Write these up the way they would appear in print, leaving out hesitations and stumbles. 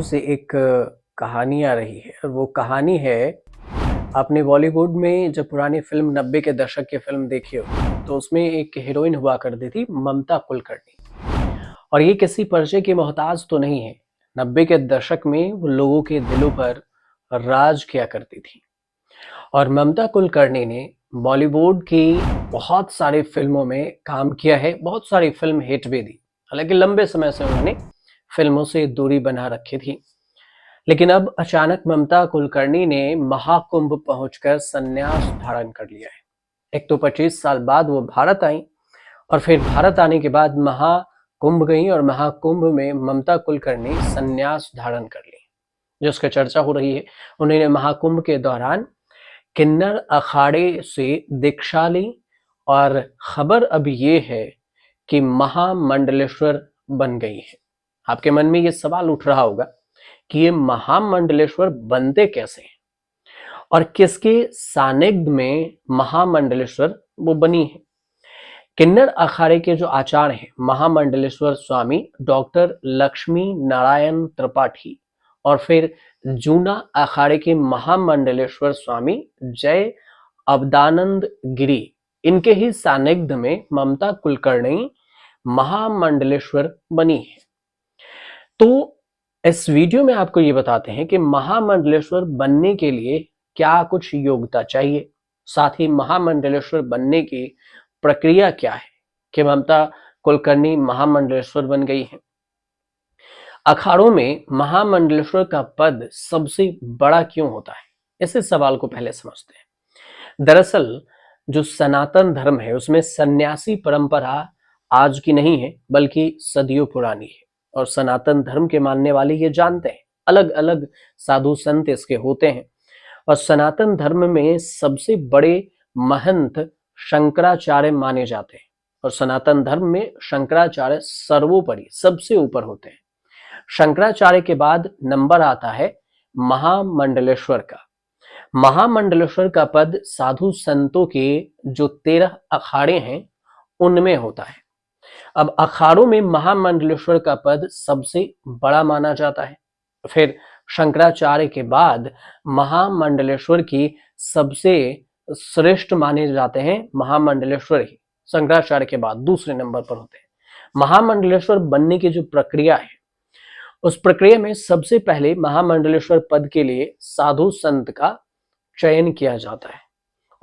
से एक कहानी आ रही है और वो कहानी है। आपने बॉलीवुड में जब पुरानी फिल्म 90 के दशक की फिल्म देखी हो तो उसमें एक हीरोइन हुआ करती थी ममता कुलकर्णी। और ये किसी परिचय की मोहताज तो नहीं है। 90 के दशक में वो लोगों के दिलों पर राज किया करती थी। और ममता कुलकर्णी ने बॉलीवुड की बहुत सारी फिल्मों में काम किया है, बहुत सारी फिल्म हिट भी दी। हालांकि लंबे समय से उन्होंने फिल्मों से दूरी बना रखी थी, लेकिन अब अचानक ममता कुलकर्णी ने महाकुंभ पहुंचकर संन्यास धारण कर लिया है। एक तो 25 साल बाद वो भारत आई और फिर भारत आने के बाद महाकुंभ गई और महाकुंभ में ममता कुलकर्णी संन्यास धारण कर ली, जिसकी चर्चा हो रही है। उन्होंने महाकुंभ के दौरान किन्नर अखाड़े से दीक्षा ली और खबर अब ये है कि महामंडलेश्वर बन गई है। आपके मन में ये सवाल उठ रहा होगा कि ये महामंडलेश्वर बनते कैसे हैं और किसके सानिध्य में महामंडलेश्वर वो बनी है। किन्नर अखाड़े के जो आचार्य हैं महामंडलेश्वर स्वामी डॉक्टर लक्ष्मी नारायण त्रिपाठी और फिर जूना अखाड़े के महामंडलेश्वर स्वामी जय अवदानंद गिरी, इनके ही सानिध्य में ममता कुलकर्णी महामंडलेश्वर बनी है। तो इस वीडियो में आपको ये बताते हैं कि महामंडलेश्वर बनने के लिए क्या कुछ योग्यता चाहिए, साथ ही महामंडलेश्वर बनने की प्रक्रिया क्या है कि ममता कुलकर्णी महामंडलेश्वर बन गई है। अखाड़ों में महामंडलेश्वर का पद सबसे बड़ा क्यों होता है, इस सवाल को पहले समझते हैं। दरअसल जो सनातन धर्म है उसमें सन्यासी परंपरा आज की नहीं है बल्कि सदियों पुरानी है। और सनातन धर्म के मानने वाले ये जानते हैं, अलग अलग साधु संत इसके होते हैं। और सनातन धर्म में सबसे बड़े महंत शंकराचार्य माने जाते हैं और सनातन धर्म में शंकराचार्य सर्वोपरि सबसे ऊपर होते हैं। शंकराचार्य के बाद नंबर आता है महामंडलेश्वर का। महामंडलेश्वर का पद साधु संतों के जो 13 अखाड़े हैं उनमें होता है। अब अखाड़ों में महामंडलेश्वर का पद सबसे बड़ा माना जाता है। फिर शंकराचार्य के बाद महामंडलेश्वर की सबसे श्रेष्ठ माने जाते हैं महामंडलेश्वर ही शंकराचार्य के बाद दूसरे नंबर पर होते हैं। महामंडलेश्वर बनने की जो प्रक्रिया है उस प्रक्रिया में सबसे पहले महामंडलेश्वर पद के लिए साधु संत का चयन किया जाता है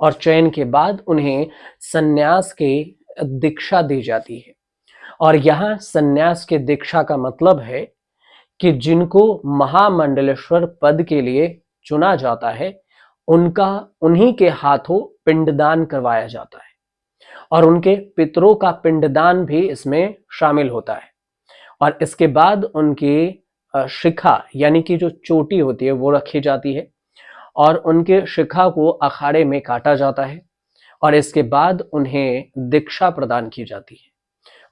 और चयन के बाद उन्हें सन्यास के दीक्षा दी जाती है। और यहाँ सन्यास के दीक्षा का मतलब है कि जिनको महामंडलेश्वर पद के लिए चुना जाता है उन्हीं के हाथों पिंडदान करवाया जाता है और उनके पितरों का पिंडदान भी इसमें शामिल होता है। और इसके बाद उनकी शिखा यानी कि जो चोटी होती है वो रखी जाती है और उनके शिखा को अखाड़े में काटा जाता है और इसके बाद उन्हें दीक्षा प्रदान की जाती है।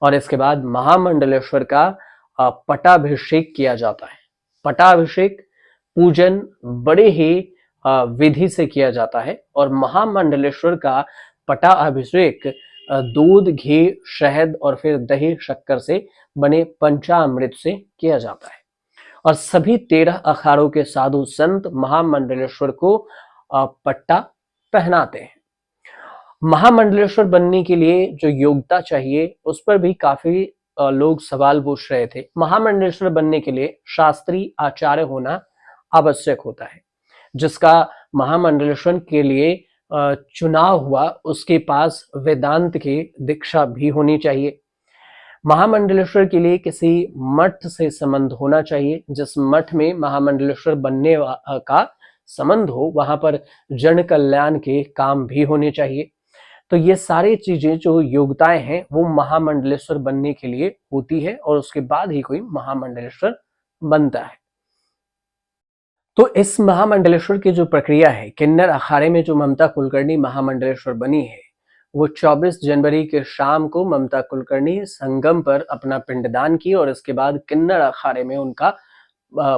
और इसके बाद महामंडलेश्वर का पटाभिषेक किया जाता है। पटाभिषेक पूजन बड़े ही विधि से किया जाता है और महामंडलेश्वर का पटाभिषेक दूध, घी, शहद और फिर दही शक्कर से बने पंचामृत से किया जाता है। और सभी 13 अखाड़ों के साधु संत महामंडलेश्वर को पट्टा पहनाते हैं। महामंडलेश्वर बनने के लिए जो योग्यता चाहिए उस पर भी काफी लोग सवाल पूछ रहे थे। महामंडलेश्वर बनने के लिए शास्त्री आचार्य होना आवश्यक होता है। जिसका महामंडलेश्वर के लिए चुनाव हुआ उसके पास वेदांत की दीक्षा भी होनी चाहिए। महामंडलेश्वर के लिए किसी मठ से संबंध होना चाहिए। जिस मठ में महामंडलेश्वर बनने का संबंध हो वहां पर जन कल्याण के काम भी होने चाहिए। तो ये सारी चीजें जो योग्यताएं हैं वो महामंडलेश्वर बनने के लिए होती है और उसके बाद ही कोई महामंडलेश्वर बनता है। तो इस महामंडलेश्वर की जो प्रक्रिया है, किन्नर अखाड़े में जो ममता कुलकर्णी महामंडलेश्वर बनी है वो 24 जनवरी के शाम को ममता कुलकर्णी संगम पर अपना पिंडदान की और इसके बाद किन्नर अखाड़े में उनका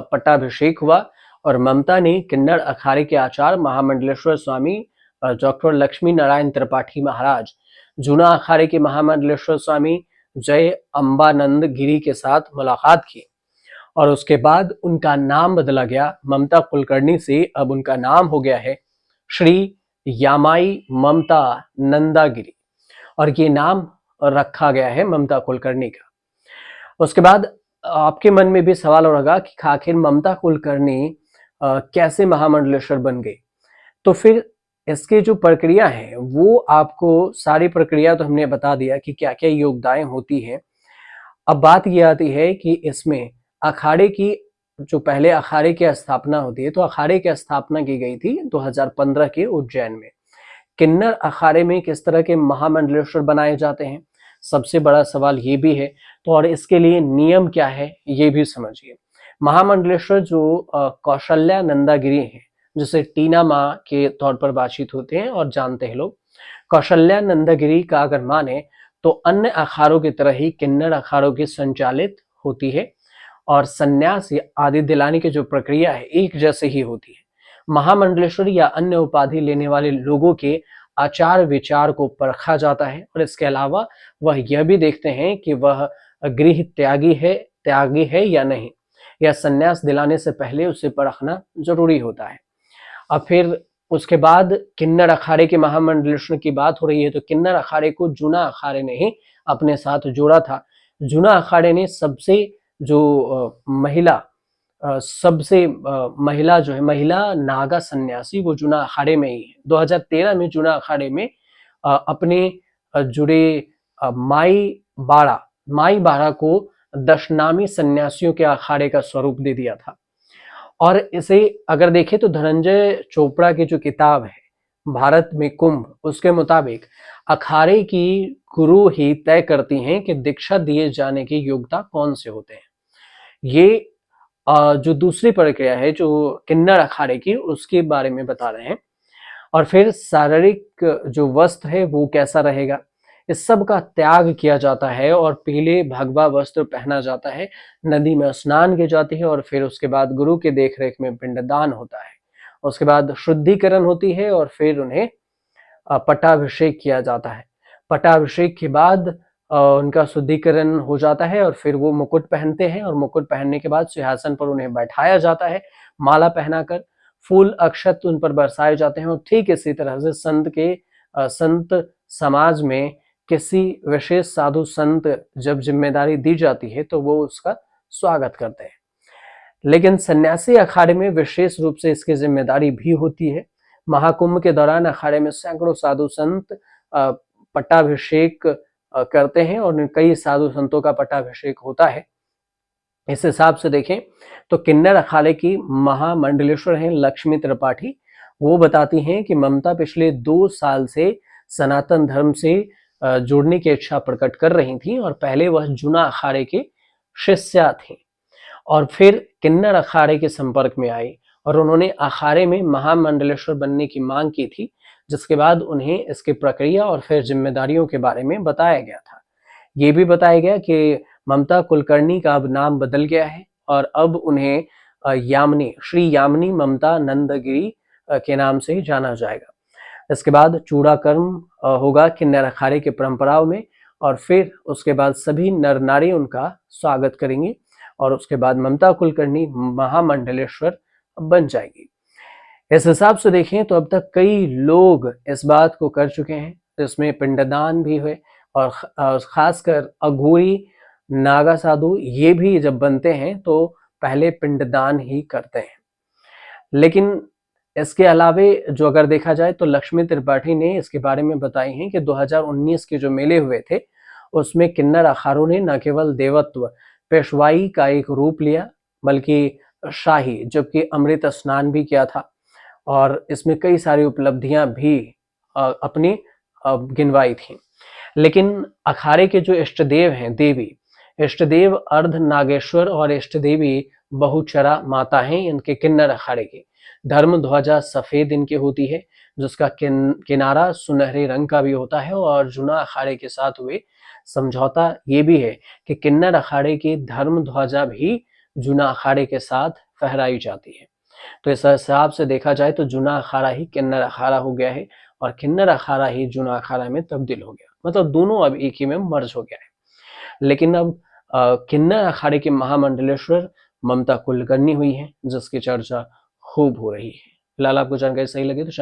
पट्टाभिषेक हुआ। और ममता ने किन्नर अखाड़े के आचार्य महामंडलेश्वर स्वामी डॉक्टर लक्ष्मी नारायण त्रिपाठी महाराज, जूना अखाड़े के महामंडलेश्वर स्वामी जय अम्बानंद गिरी के साथ मुलाकात की और उसके बाद उनका नाम बदला गया ममता कुलकर्णी से। अब उनका नाम हो गया है श्री यामाई ममता नंदागिरी, और ये नाम रखा गया है ममता कुलकर्णी का। उसके बाद आपके मन में भी सवाल होगा कि आखिर ममता कुलकर्णी कैसे महामंडलेश्वर बन गई। तो फिर इसकी जो प्रक्रिया है वो आपको, सारी प्रक्रिया तो हमने बता दिया कि क्या क्या योगदाएं होती हैं। अब बात ये आती है कि इसमें अखाड़े की, जो पहले अखाड़े की स्थापना होती है, तो अखाड़े की स्थापना की गई थी 2015 के उज्जैन में। किन्नर अखाड़े में किस तरह के महामंडलेश्वर बनाए जाते हैं, सबसे बड़ा सवाल ये भी है। तो और इसके लिए नियम क्या है ये भी समझिए। महामंडलेश्वर जो कौशल्या नंदागिरी है, जिसे टीना माँ के तौर पर बातचीत होते हैं और जानते हैं लोग, कौशल्या नंदागिरी का अगर माने तो अन्य अखाड़ों की तरह ही किन्नर अखाड़ों की संचालित होती है, और संन्यास आदि दिलाने की जो प्रक्रिया है एक जैसे ही होती है। महामंडलेश्वर या अन्य उपाधि लेने वाले लोगों के आचार विचार को परखा जाता है, और इसके अलावा वह यह भी देखते हैं कि वह गृह त्यागी है या नहीं, या संन्यास दिलाने से पहले उसे परखना जरूरी होता है। अब फिर उसके बाद किन्नर अखाड़े के महामंडलेश्वर की बात हो रही है, तो किन्नर अखाड़े को जूना अखाड़े ने ही अपने साथ जोड़ा था। जूना अखाड़े ने सबसे जो महिला जो है, महिला नागा सन्यासी, वो जूना अखाड़े में ही है। 2013 में जूना अखाड़े में अपने जुड़े माई बाड़ा को दशनामी सन्यासियों के अखाड़े का स्वरूप दे दिया था। और इसे अगर देखें तो धनंजय चोपड़ा की जो किताब है भारत में कुंभ, उसके मुताबिक अखाड़े की गुरु ही तय करती हैं कि दीक्षा दिए जाने की योग्यता कौन से होते हैं। ये जो दूसरी प्रक्रिया है जो किन्नर अखाड़े की, उसके बारे में बता रहे हैं। और फिर शारीरिक जो वस्त्र है वो कैसा रहेगा, इस सब का त्याग किया जाता है और पीले भगवा वस्त्र पहना जाता है। नदी में स्नान की जाती है, और फिर उसके बाद गुरु के देखरेख में पिंडदान होता है। उसके बाद शुद्धिकरण होती है, और फिर उन्हें पट्टाभिषेक किया जाता है। पट्टाभिषेक के बाद उनका शुद्धिकरण हो जाता है, और फिर वो मुकुट पहनते हैं, और मुकुट पहनने के बाद सिंहासन पर उन्हें बैठाया जाता है माला पहनाकर। फूल अक्षत उन पर बरसाए जाते हैं। और ठीक इसी तरह से संत समाज में किसी विशेष साधु संत जब जिम्मेदारी दी जाती है तो वो उसका स्वागत करते हैं। लेकिन सन्यासी अखाड़े में विशेष रूप से इसकी जिम्मेदारी भी होती है। महाकुंभ के दौरान अखाड़े में सैकड़ों साधु संत पट्टाभिषेक करते हैं, और कई साधु संतों का पट्टाभिषेक होता है। इस हिसाब से देखें तो किन्नर अखाड़े की महामंडलेश्वर हैं लक्ष्मी त्रिपाठी। वो बताती हैं कि ममता पिछले 2 साल से सनातन धर्म से जुड़ने की इच्छा प्रकट कर रही थी, और पहले वह जूना अखाड़े के शिष्या थी, और फिर किन्नर अखाड़े के संपर्क में आई, और उन्होंने अखाड़े में महामंडलेश्वर बनने की मांग की थी, जिसके बाद उन्हें इसकी प्रक्रिया और फिर जिम्मेदारियों के बारे में बताया गया था। ये भी बताया गया कि ममता कुलकर्णी का अब नाम बदल गया है, और अब उन्हें श्री यामिनी ममता नंदगिरी के नाम से ही जाना जाएगा। इसके बाद चूड़ा कर्म होगा किन्नर अखाड़े के परंपराओं में, और फिर उसके बाद सभी नर नारी उनका स्वागत करेंगे, और उसके बाद ममता कुलकर्णी महामंडलेश्वर बन जाएगी। इस हिसाब से देखें तो अब तक कई लोग इस बात को कर चुके हैं, जिसमें पिंडदान भी हुए, और खासकर अघोरी नागा साधु ये भी जब बनते हैं तो पहले पिंडदान ही करते हैं। लेकिन इसके अलावे जो अगर देखा जाए तो लक्ष्मी त्रिपाठी ने इसके बारे में बताई हैं कि 2019 के जो मेले हुए थे उसमें किन्नर अखाड़ों ने न केवल देवत्व पेशवाई का एक रूप लिया, बल्कि शाही, जबकि अमृत स्नान भी किया था, और इसमें कई सारी उपलब्धियां भी अपनी गिनवाई थी। लेकिन अखाड़े के जो इष्ट देव हैं, इष्ट देव अर्ध नागेश्वर और इष्ट देवी बहुचरा माता हैं इनके किन्नर अखाड़े की। धर्म ध्वजा सफेद इनकी होती है, जिसका किनारा सुनहरे रंग का भी होता है, और जूना अखाड़े के साथ हुए समझौता ये भी है कि किन्नर अखाड़े की धर्म ध्वजा भी जूना अखाड़े के साथ फहराई जाती है। तो इस हिसाब से देखा जाए तो जूना अखाड़ा ही किन्नर अखाड़ा हो गया है, और किन्नर अखाड़ा ही जूना अखाड़ा में तब्दील हो गया, मतलब दोनों अब एक ही में मर्ज हो गया है। लेकिन अब किन्नर अखाड़े के महामंडलेश्वर ममता कुलकर्णी हुई हैं, जिसकी चर्चा खूब हो रही है। फिलहाल आपको जानकारी सही लगी तो चैनल